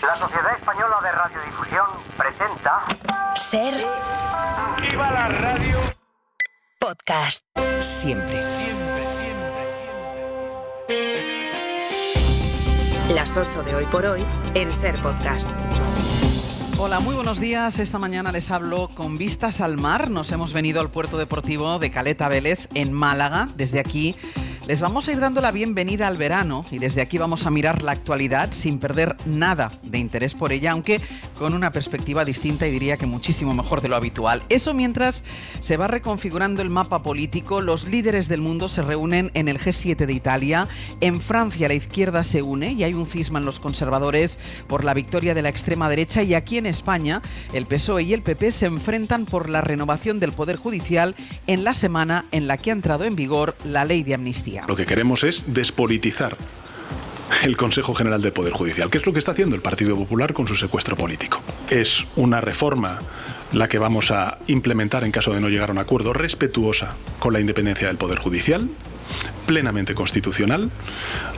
La Sociedad Española de Radiodifusión presenta... Ser... ¡Viva la radio! Podcast. Siempre. Las 8 de hoy por hoy en Ser Podcast. Hola, muy buenos días. Esta mañana les hablo con vistas al mar. Nos hemos venido al puerto deportivo de Caleta Vélez, en Málaga. Desde aquí les vamos a ir dando la bienvenida al verano y desde aquí vamos a mirar la actualidad sin perder nada de interés por ella, aunque con una perspectiva distinta y diría que muchísimo mejor de lo habitual. Eso mientras se va reconfigurando el mapa político, los líderes del mundo se reúnen en el G7 de Italia. En Francia la izquierda se une y hay un cisma en los conservadores por la victoria de la extrema derecha, y aquí en España el PSOE y el PP se enfrentan por la renovación del Poder Judicial en la semana en la que ha entrado en vigor la ley de amnistía. Lo que queremos es despolitizar el Consejo General del Poder Judicial, que es lo que está haciendo el Partido Popular con su secuestro político. Es una reforma la que vamos a implementar en caso de no llegar a un acuerdo, respetuosa con la independencia del Poder Judicial, plenamente constitucional,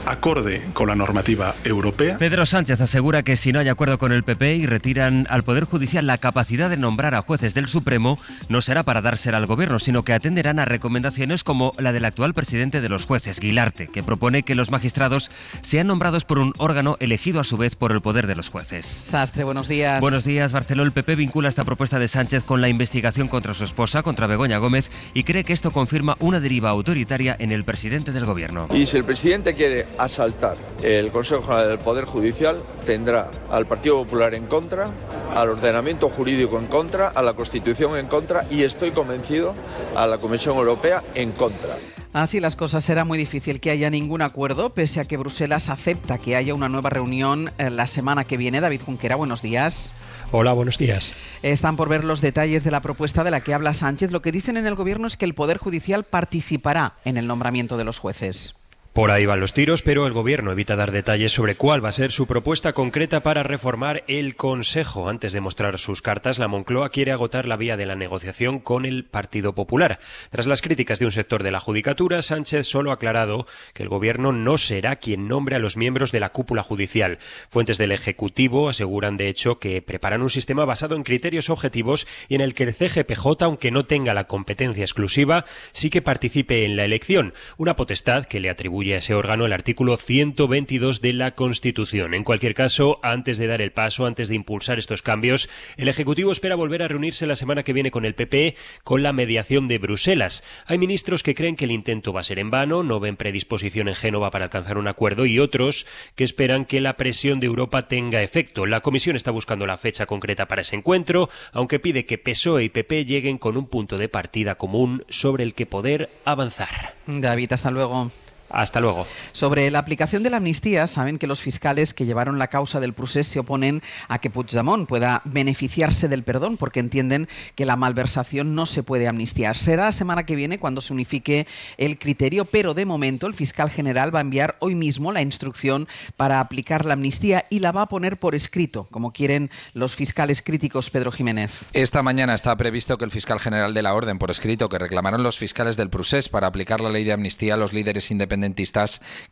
acorde con la normativa europea. Pedro Sánchez asegura que si no hay acuerdo con el PP y retiran al Poder Judicial la capacidad de nombrar a jueces del Supremo, no será para dársela al gobierno, sino que atenderán a recomendaciones como la del actual presidente de los jueces, Guilarte, que propone que los magistrados sean nombrados por un órgano elegido a su vez por el poder de los jueces. Sastre, buenos días. Buenos días, Barceló. El PP vincula esta propuesta de Sánchez con la investigación contra su esposa, contra Begoña Gómez, y cree que esto confirma una deriva autoritaria en el presidente del gobierno. Y si el presidente quiere asaltar el Consejo General del Poder Judicial, tendrá al Partido Popular en contra, al ordenamiento jurídico en contra, a la Constitución en contra y, estoy convencido, a la Comisión Europea en contra. Así las cosas, será muy difícil que haya ningún acuerdo, pese a que Bruselas acepta que haya una nueva reunión la semana que viene. David Junquera, buenos días. Hola, buenos días. Están por ver los detalles de la propuesta de la que habla Sánchez. Lo que dicen en el gobierno es que el Poder Judicial participará en el nombramiento de los jueces. Por ahí van los tiros, pero el gobierno evita dar detalles sobre cuál va a ser su propuesta concreta para reformar el Consejo. Antes de mostrar sus cartas, la Moncloa quiere agotar la vía de la negociación con el Partido Popular. Tras las críticas de un sector de la judicatura, Sánchez solo ha aclarado que el gobierno no será quien nombre a los miembros de la cúpula judicial. Fuentes del Ejecutivo aseguran, de hecho, que preparan un sistema basado en criterios objetivos y en el que el CGPJ, aunque no tenga la competencia exclusiva, sí que participe en la elección, una potestad que le atribuye a ese órgano el artículo 122 de la Constitución. En cualquier caso, antes de dar el paso, antes de impulsar estos cambios, el Ejecutivo espera volver a reunirse la semana que viene con el PP con la mediación de Bruselas. Hay ministros que creen que el intento va a ser en vano, no ven predisposición en Génova para alcanzar un acuerdo, y otros que esperan que la presión de Europa tenga efecto. La Comisión está buscando la fecha concreta para ese encuentro, aunque pide que PSOE y PP lleguen con un punto de partida común sobre el que poder avanzar. David, hasta luego. Hasta luego. Sobre la aplicación de la amnistía, saben que los fiscales que llevaron la causa del procés se oponen a que Puigdemont pueda beneficiarse del perdón, porque entienden que la malversación no se puede amnistiar. Será la semana que viene cuando se unifique el criterio, pero de momento el fiscal general va a enviar hoy mismo la instrucción para aplicar la amnistía y la va a poner por escrito, como quieren los fiscales críticos. Pedro Jiménez. Esta mañana está previsto que el fiscal general dé la orden por escrito que reclamaron los fiscales del procés para aplicar la ley de amnistía a los líderes independentistas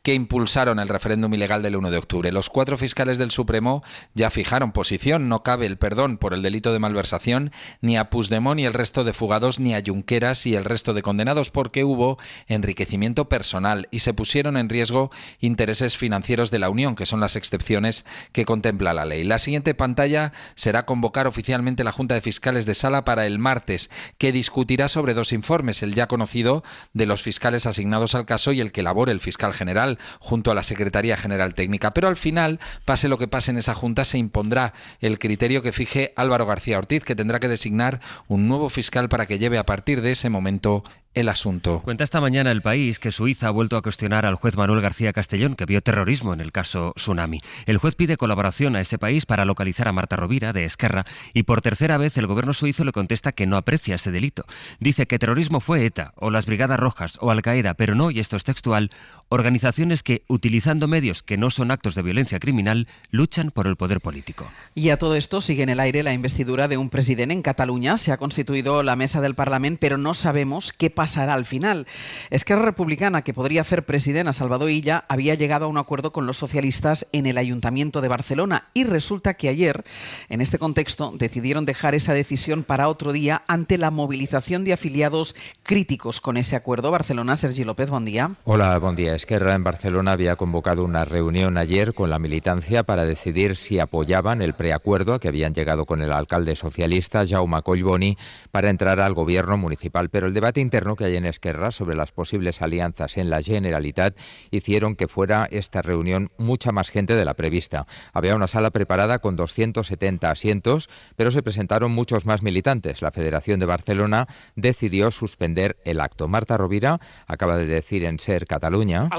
que impulsaron el referéndum ilegal del 1 de octubre. Los 4 fiscales del Supremo ya fijaron posición. No cabe el perdón por el delito de malversación ni a Puigdemont y el resto de fugados, ni a Junqueras y el resto de condenados, porque hubo enriquecimiento personal y se pusieron en riesgo intereses financieros de la Unión, que son las excepciones que contempla la ley. La siguiente pantalla será convocar oficialmente la Junta de Fiscales de Sala para el martes, que discutirá sobre 2 informes, el ya conocido de los fiscales asignados al caso y el que elabore el fiscal general junto a la Secretaría General Técnica. Pero al final, pase lo que pase en esa junta, se impondrá el criterio que fije Álvaro García Ortiz, que tendrá que designar un nuevo fiscal para que lleve a partir de ese momento el asunto. Cuenta esta mañana El País que Suiza ha vuelto a cuestionar al juez Manuel García Castellón, que vio terrorismo en el caso Tsunami. El juez pide colaboración a ese país para localizar a Marta Rovira, de Esquerra, y por tercera vez el gobierno suizo le contesta que no aprecia ese delito. Dice que terrorismo fue ETA, o las Brigadas Rojas, o Al-Qaeda, pero no, y esto es textual, organizaciones que, utilizando medios que no son actos de violencia criminal, luchan por el poder político. Y a todo esto sigue en el aire la investidura de un presidente en Cataluña. Se ha constituido la mesa del Parlamento, pero no sabemos qué pasará al final. Esquerra Republicana, que podría hacer presidente a Salvador Illa, había llegado a un acuerdo con los socialistas en el Ayuntamiento de Barcelona y resulta que ayer, en este contexto, decidieron dejar esa decisión para otro día ante la movilización de afiliados críticos con ese acuerdo. Barcelona, Sergi López, buen día. Hola, buen día. Esquerra en Barcelona había convocado una reunión ayer con la militancia para decidir si apoyaban el preacuerdo a que habían llegado con el alcalde socialista Jaume Collboni para entrar al gobierno municipal. Pero el debate interno que hay en Esquerra sobre las posibles alianzas en la Generalitat hicieron que fuera esta reunión mucha más gente de la prevista. Había una sala preparada con 270 asientos, pero se presentaron muchos más militantes. La Federación de Barcelona decidió suspender el acto. Marta Rovira acaba de decir en SER Catalunya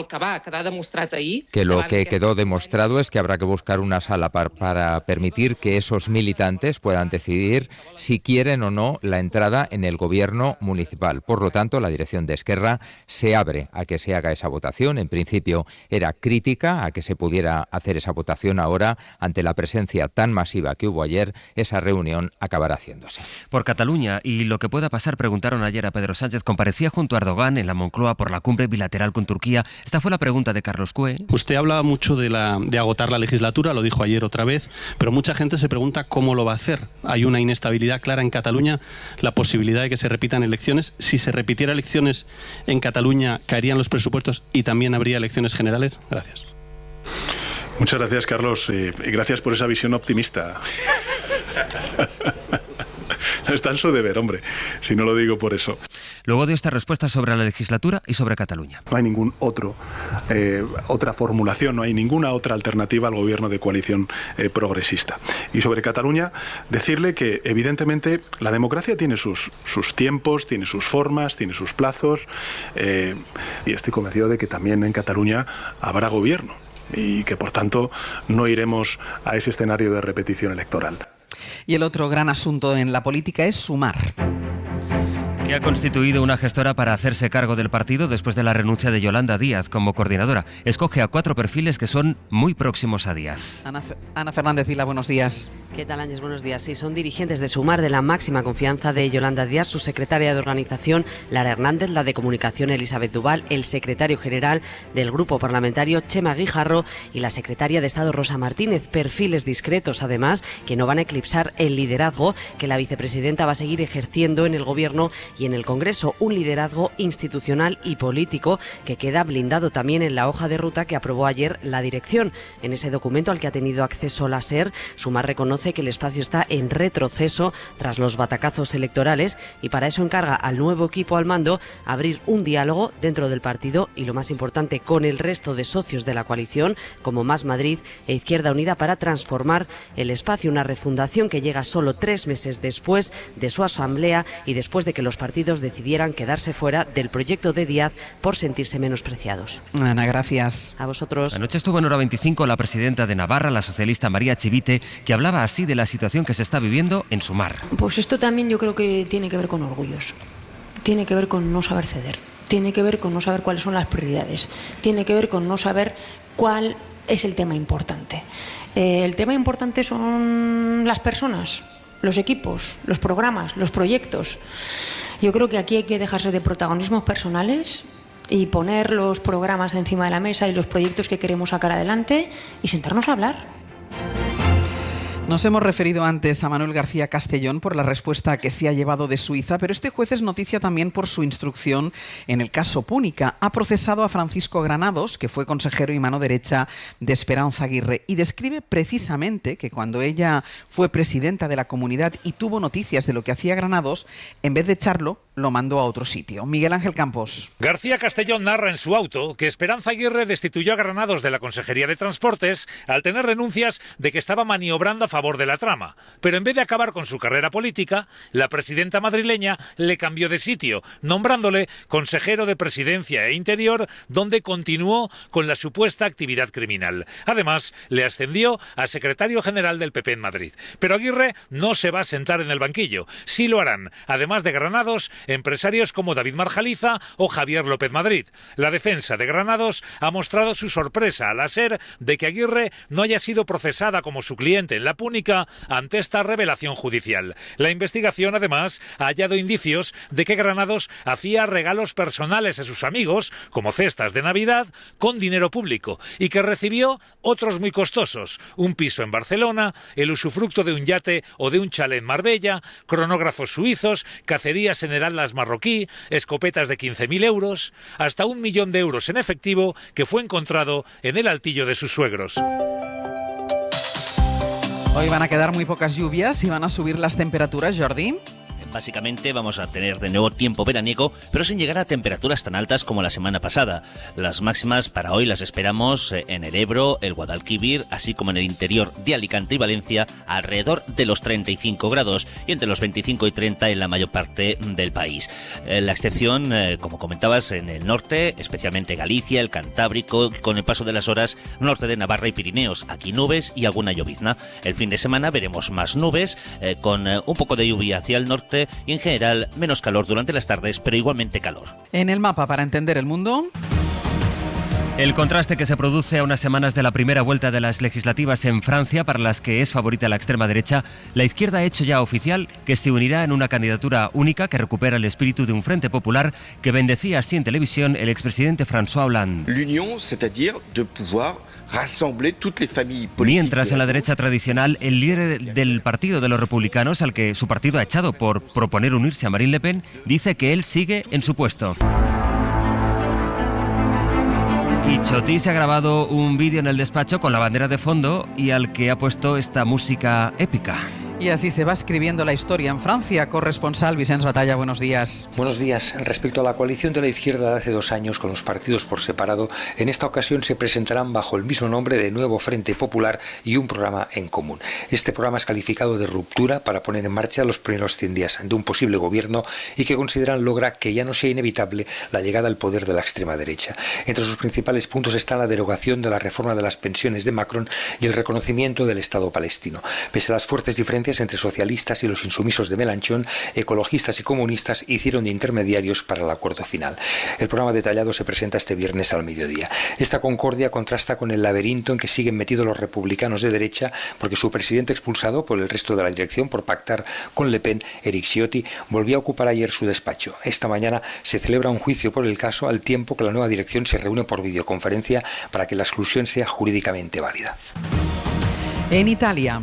que lo que quedó demostrado es que habrá que buscar una sala para permitir que esos militantes puedan decidir si quieren o no la entrada en el gobierno municipal. Por lo tanto, la dirección de Esquerra se abre a que se haga esa votación. En principio era crítica a que se pudiera hacer esa votación ahora. Ante la presencia tan masiva que hubo ayer, esa reunión acabará haciéndose. Por Cataluña y lo que pueda pasar, preguntaron ayer a Pedro Sánchez. Comparecía junto a Erdogan en la Moncloa por la cumbre bilateral con Turquía. Esta fue la pregunta de Carlos Cue. Usted hablaba mucho de agotar la legislatura, lo dijo ayer otra vez, pero mucha gente se pregunta cómo lo va a hacer. Hay una inestabilidad clara en Cataluña, la posibilidad de que se repitan elecciones. Si se repitiera elecciones en Cataluña, ¿caerían los presupuestos y también habría elecciones generales? Gracias. Muchas gracias, Carlos. Gracias por esa visión optimista. No está en su deber, hombre, si no lo digo por eso. Luego dio esta respuesta sobre la legislatura y sobre Cataluña. No hay ningún otra formulación, no hay ninguna otra alternativa al gobierno de coalición progresista. Y sobre Cataluña, decirle que evidentemente la democracia tiene sus tiempos, tiene sus formas, tiene sus plazos, y estoy convencido de que también en Cataluña habrá gobierno y que por tanto no iremos a ese escenario de repetición electoral. Y el otro gran asunto en la política es Sumar, que ha constituido una gestora para hacerse cargo del partido después de la renuncia de Yolanda Díaz como coordinadora. Escoge a 4 perfiles que son muy próximos a Díaz. Ana Fernández Vila, buenos días. ¿Qué tal, Áñez? Buenos días. Sí, son dirigentes de Sumar, de la máxima confianza de Yolanda Díaz, su secretaria de organización Lara Hernández, la de comunicación Elizabeth Duval, el secretario general del grupo parlamentario Chema Guijarro y la secretaria de Estado Rosa Martínez. Perfiles discretos, además, que no van a eclipsar el liderazgo que la vicepresidenta va a seguir ejerciendo en el gobierno y en el Congreso, un liderazgo institucional y político que queda blindado también en la hoja de ruta que aprobó ayer la dirección. En ese documento al que ha tenido acceso la SER, Sumar reconoce que el espacio está en retroceso tras los batacazos electorales y para eso encarga al nuevo equipo al mando abrir un diálogo dentro del partido y, lo más importante, con el resto de socios de la coalición, como Más Madrid e Izquierda Unida, para transformar el espacio. Una refundación que llega solo 3 meses después de su asamblea y después de que los partidos decidieran quedarse fuera del proyecto de Díaz por sentirse menospreciados. Ana, gracias. A vosotros. Anoche estuvo en Hora 25 la presidenta de Navarra, la socialista María Chivite, que hablaba así de la situación que se está viviendo en Sumar. Pues esto también yo creo que tiene que ver con orgullos, tiene que ver con no saber ceder, tiene que ver con no saber cuáles son las prioridades, tiene que ver con no saber cuál es el tema importante. El tema importante son las personas, los equipos, los programas, los proyectos. Yo creo que aquí hay que dejarse de protagonismos personales y poner los programas encima de la mesa y los proyectos que queremos sacar adelante y sentarnos a hablar. Nos hemos referido antes a Manuel García Castellón por la respuesta que se ha llevado de Suiza, pero este juez es noticia también por su instrucción en el caso Púnica. Ha procesado a Francisco Granados, que fue consejero y mano derecha de Esperanza Aguirre, y describe precisamente que cuando ella fue presidenta de la comunidad y tuvo noticias de lo que hacía Granados, en vez de echarlo, lo mandó a otro sitio. Miguel Ángel Campos. García Castellón narra en su auto que Esperanza Aguirre destituyó a Granados de la Consejería de Transportes al tener denuncias de que estaba maniobrando a favor de la trama. Pero en vez de acabar con su carrera política, la presidenta madrileña le cambió de sitio, nombrándole consejero de Presidencia e Interior, donde continuó con la supuesta actividad criminal. Además, le ascendió a secretario general del PP en Madrid. Pero Aguirre no se va a sentar en el banquillo. Sí lo harán, además de Granados, empresarios como David Marjaliza o Javier López Madrid. La defensa de Granados ha mostrado su sorpresa al SER de que Aguirre no haya sido procesada como su cliente en la Púnica ante esta revelación judicial. La investigación, además, ha hallado indicios de que Granados hacía regalos personales a sus amigos, como cestas de Navidad, con dinero público, y que recibió otros muy costosos: un piso en Barcelona, el usufructo de un yate o de un chalet en Marbella, cronógrafos suizos, cacerías en el Atlas marroquí, escopetas de 15.000 euros, hasta 1 millón de euros en efectivo que fue encontrado en el altillo de sus suegros. Hoy van a quedar muy pocas lluvias y van a subir las temperaturas, Jordi. Básicamente vamos a tener de nuevo tiempo veraniego, pero sin llegar a temperaturas tan altas como la semana pasada. Las máximas para hoy las esperamos en el Ebro, el Guadalquivir, así como en el interior de Alicante y Valencia, alrededor de los 35 grados y entre los 25 y 30 en la mayor parte del país. La excepción, como comentabas, en el norte, especialmente Galicia, el Cantábrico, con el paso de las horas, norte de Navarra y Pirineos. Aquí nubes y alguna llovizna. El fin de semana veremos más nubes, con un poco de lluvia hacia el norte, y en general menos calor durante las tardes, pero igualmente calor. En el mapa para entender el mundo. El contraste que se produce a unas semanas de la primera vuelta de las legislativas en Francia, para las que es favorita la extrema derecha, la izquierda ha hecho ya oficial que se unirá en una candidatura única que recupera el espíritu de un frente popular que bendecía así en televisión el expresidente François Hollande. L'union, c'est-à-dire de pouvoir rassembler toutes les familles politiques. Mientras en la derecha tradicional, el líder del Partido de los Republicanos, al que su partido ha echado por proponer unirse a Marine Le Pen, dice que él sigue en su puesto. Y Chotí se ha grabado un vídeo en el despacho con la bandera de fondo y al que ha puesto esta música épica. Y así se va escribiendo la historia en Francia. Corresponsal Vicens Batalla, buenos días. Buenos días. Respecto a la coalición de la izquierda de hace 2 años con los partidos por separado, en esta ocasión se presentarán bajo el mismo nombre de Nuevo Frente Popular y un programa en común. Este programa es calificado de ruptura para poner en marcha los primeros 100 días de un posible gobierno y que consideran logra que ya no sea inevitable la llegada al poder de la extrema derecha. Entre sus principales puntos está la derogación de la reforma de las pensiones de Macron y el reconocimiento del Estado palestino. Pese a las fuertes diferencias entre socialistas y los insumisos de Mélenchon, ecologistas y comunistas hicieron de intermediarios para el acuerdo final. El programa detallado se presenta este viernes al mediodía. Esta concordia contrasta con el laberinto en que siguen metidos los republicanos de derecha, porque su presidente, expulsado por el resto de la dirección por pactar con Le Pen, Éric Ciotti, volvió a ocupar ayer su despacho. Esta mañana se celebra un juicio por el caso, al tiempo que la nueva dirección se reúne por videoconferencia para que la exclusión sea jurídicamente válida. En Italia.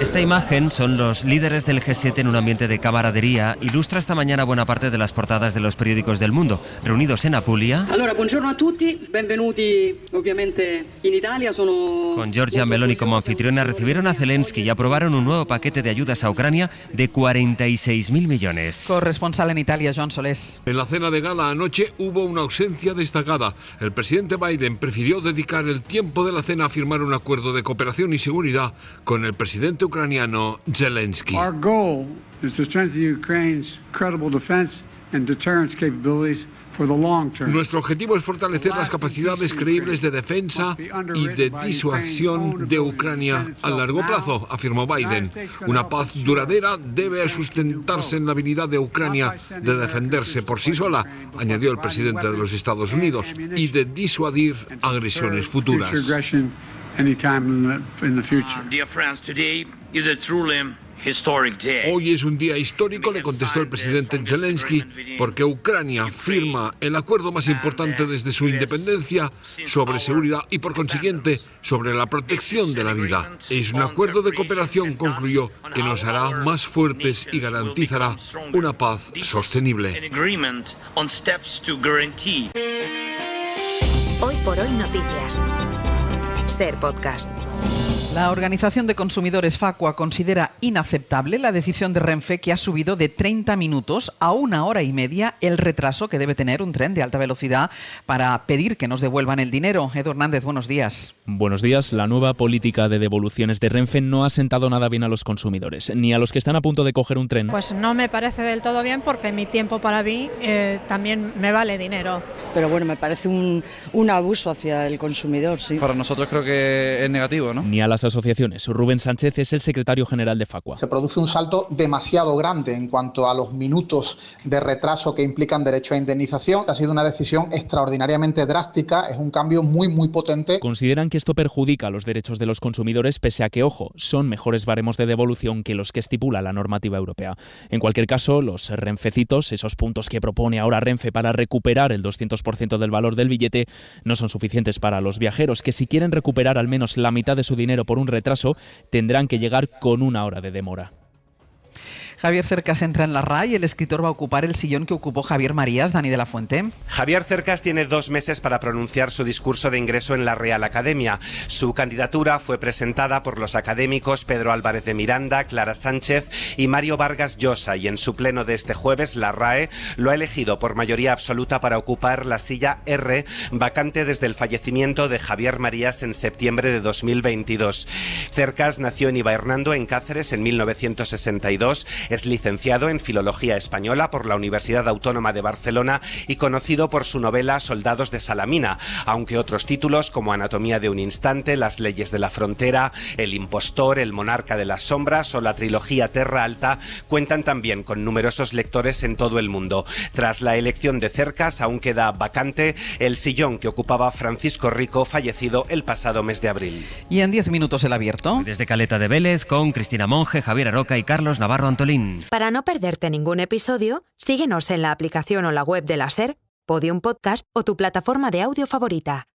Esta imagen son los líderes del G7 en un ambiente de camaradería. Ilustra esta mañana buena parte de las portadas de los periódicos del mundo. Reunidos en Apulia. Allora, buongiorno a tutti, benvenuti ovviamente in Italia. Con Giorgia Meloni como anfitriona, recibieron a Zelensky y aprobaron un nuevo paquete de ayudas a Ucrania de 46.000 millones. Corresponsal en Italia, Joan Solés. En la cena de gala anoche hubo una ausencia destacada. El presidente Biden prefirió dedicar el tiempo de la cena a firmar un acuerdo de cooperación y seguridad con el presidente ucraniano Zelensky. Our goal is to strengthen Ukraine's credible defense and deterrence capabilities for the long term. Nuestro objetivo es fortalecer las capacidades creíbles de defensa y de disuasión de Ucrania a largo plazo, afirmó Biden. Una paz duradera debe sustentarse en la habilidad de Ucrania de defenderse por sí sola, añadió el presidente de los Estados Unidos, y de disuadir agresiones futuras. Dear friends, today is a truly historic day. Hoy es un día histórico, le contestó el presidente Zelensky, porque Ucrania firma el acuerdo más importante desde su independencia sobre seguridad y, por consiguiente, sobre la protección de la vida. Es un acuerdo de cooperación, concluyó, que nos hará más fuertes y garantizará una paz sostenible. Hoy por hoy noticias. Ser Podcast. La Organización de Consumidores Facua considera inaceptable la decisión de Renfe, que ha subido de 30 minutos a 1 hora y media el retraso que debe tener un tren de alta velocidad para pedir que nos devuelvan el dinero. Edu Hernández, buenos días. Buenos días. La nueva política de devoluciones de Renfe no ha sentado nada bien a los consumidores, ni a los que están a punto de coger un tren. Pues no me parece del todo bien, porque mi tiempo para mí también me vale dinero. Pero bueno, me parece un abuso hacia el consumidor, sí. Para nosotros creo que es negativo. deportivo, ¿no? Ni a las asociaciones. Rubén Sánchez es el secretario general de Facua. Se produce un salto demasiado grande en cuanto a los minutos de retraso que implican derecho a indemnización. Ha sido una decisión extraordinariamente drástica, es un cambio muy potente. Consideran que esto perjudica los derechos de los consumidores, pese a que, ojo, son mejores baremos de devolución que los que estipula la normativa europea. En cualquier caso, los renfecitos, esos puntos que propone ahora Renfe para recuperar el 200% del valor del billete, no son suficientes para los viajeros, que si quieren recuperar al menos la mitad de su dinero por un retraso, tendrán que llegar con 1 hora de demora. Javier Cercas entra en la RAI, el escritor va a ocupar el sillón que ocupó Javier Marías. Dani de la Fuente. Javier Cercas tiene 2 meses para pronunciar su discurso de ingreso en la Real Academia. Su candidatura fue presentada por los académicos Pedro Álvarez de Miranda, Clara Sánchez y Mario Vargas Llosa, y en su pleno de este jueves la RAE lo ha elegido por mayoría absoluta para ocupar la silla R, vacante desde el fallecimiento de Javier Marías en septiembre de 2022. Cercas nació en Ibahernando, en Cáceres, en 1962. Es licenciado en Filología Española por la Universidad Autónoma de Barcelona y conocido por su novela Soldados de Salamina, aunque otros títulos como Anatomía de un instante, Las leyes de la frontera, El impostor, El monarca de las sombras o la trilogía Terra Alta cuentan también con numerosos lectores en todo el mundo. Tras la elección de Cercas, aún queda vacante el sillón que ocupaba Francisco Rico, fallecido el pasado mes de abril. Y en 10 minutos el abierto. Desde Caleta de Vélez, con Cristina Monge, Javier Aroca y Carlos Navarro Antolín. Para no perderte ningún episodio, síguenos en la aplicación o la web de la SER, Podium Podcast o tu plataforma de audio favorita.